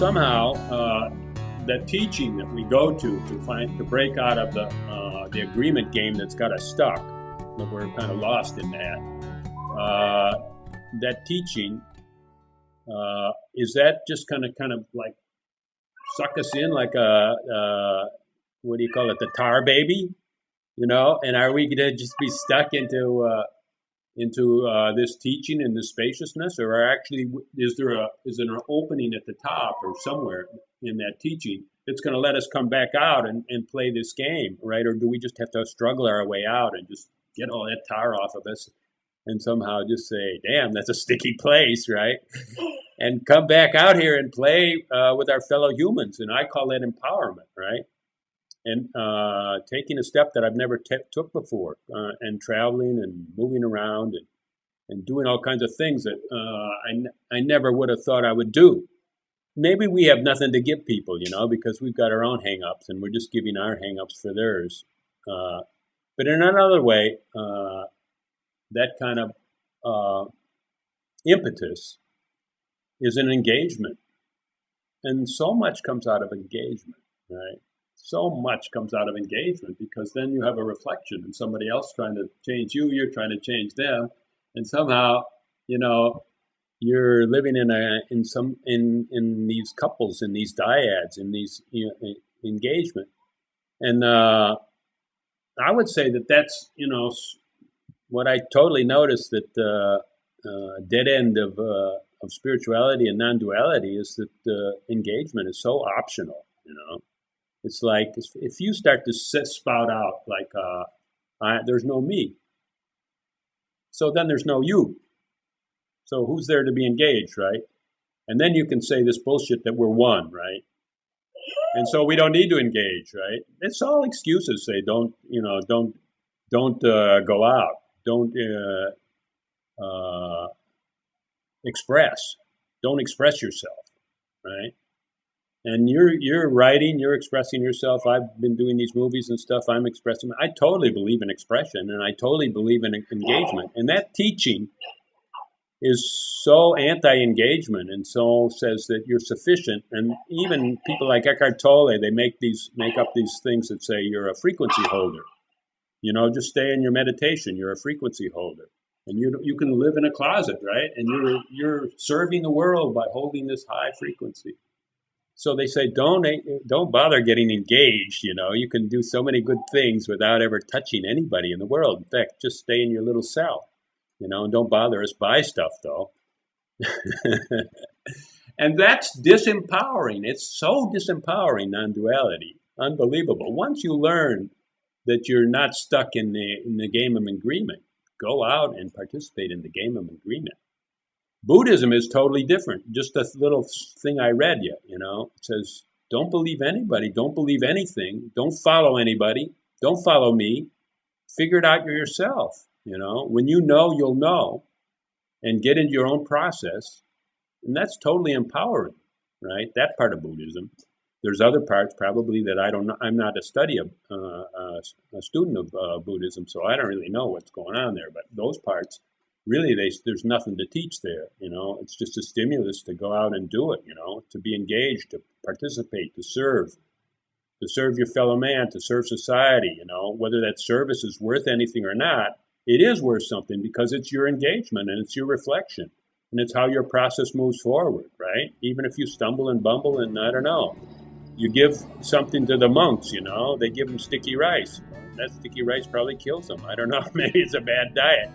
somehow the teaching that we go to break out of the agreement game that's got us stuck, that we're kind of lost in that teaching, is that just kind of like suck us in like what do you call it, the tar baby, and are we going to just be stuck into this teaching and this spaciousness, or actually is there an opening at the top or somewhere in that teaching that's going to let us come back out and play this game, right? Or do we just have to struggle our way out and just get all that tar off of us and somehow just say, damn, that's a sticky place, right? And come back out here and play with our fellow humans. And I call that empowerment, right? And taking a step that I've never took before, and traveling and moving around and doing all kinds of things that I never would have thought I would do. Maybe we have nothing to give people, because we've got our own hang-ups and we're just giving our hang-ups for theirs. But in another way, that kind of impetus is an engagement. And so much comes out of engagement, right? So much comes out of engagement, because then you have a reflection and somebody else trying to change you, you're trying to change them, and somehow, you're living in these couples, in these dyads, in these engagement. And I would say that's what I totally noticed, that dead end of spirituality and non-duality is that engagement is so optional. It's like if you start to spout out like there's no me, so then there's no you. So who's there to be engaged, right? And then you can say this bullshit that we're one, right? And so we don't need to engage, right? It's all excuses. Say don't go out, don't express, don't express yourself, right? And you're writing, you're expressing yourself. I've been doing these movies and stuff. I'm expressing. I totally believe in expression, and I totally believe in engagement. And that teaching is so anti-engagement, and so says that you're sufficient. And even people like Eckhart Tolle, they make up these things that say you're a frequency holder. Just stay in your meditation. You're a frequency holder, and you can live in a closet, right? And you're serving the world by holding this high frequency. So they say, don't bother getting engaged. You can do so many good things without ever touching anybody in the world. In fact, just stay in your little cell, and don't bother us by stuff, though. And that's disempowering. It's so disempowering, non-duality. Unbelievable. Once you learn that you're not stuck in the game of agreement, go out and participate in the game of agreement. Buddhism is totally different. Just a little thing I read you, it says, don't believe anybody, don't believe anything, don't follow anybody, don't follow me, figure it out yourself. When you know, you'll know, and get into your own process. And that's totally empowering, right? That part of Buddhism. There's other parts probably that I don't know. I'm not a student of Buddhism, so I don't really know what's going on there. But those parts, really, there's nothing to teach there. It's just a stimulus to go out and do it. To be engaged, to participate, to serve your fellow man, to serve society. Whether that service is worth anything or not, it is worth something because it's your engagement and it's your reflection and it's how your process moves forward, right? Even if you stumble and bumble and I don't know, you give something to the monks. They give them sticky rice. That sticky rice probably kills them. I don't know. Maybe it's a bad diet.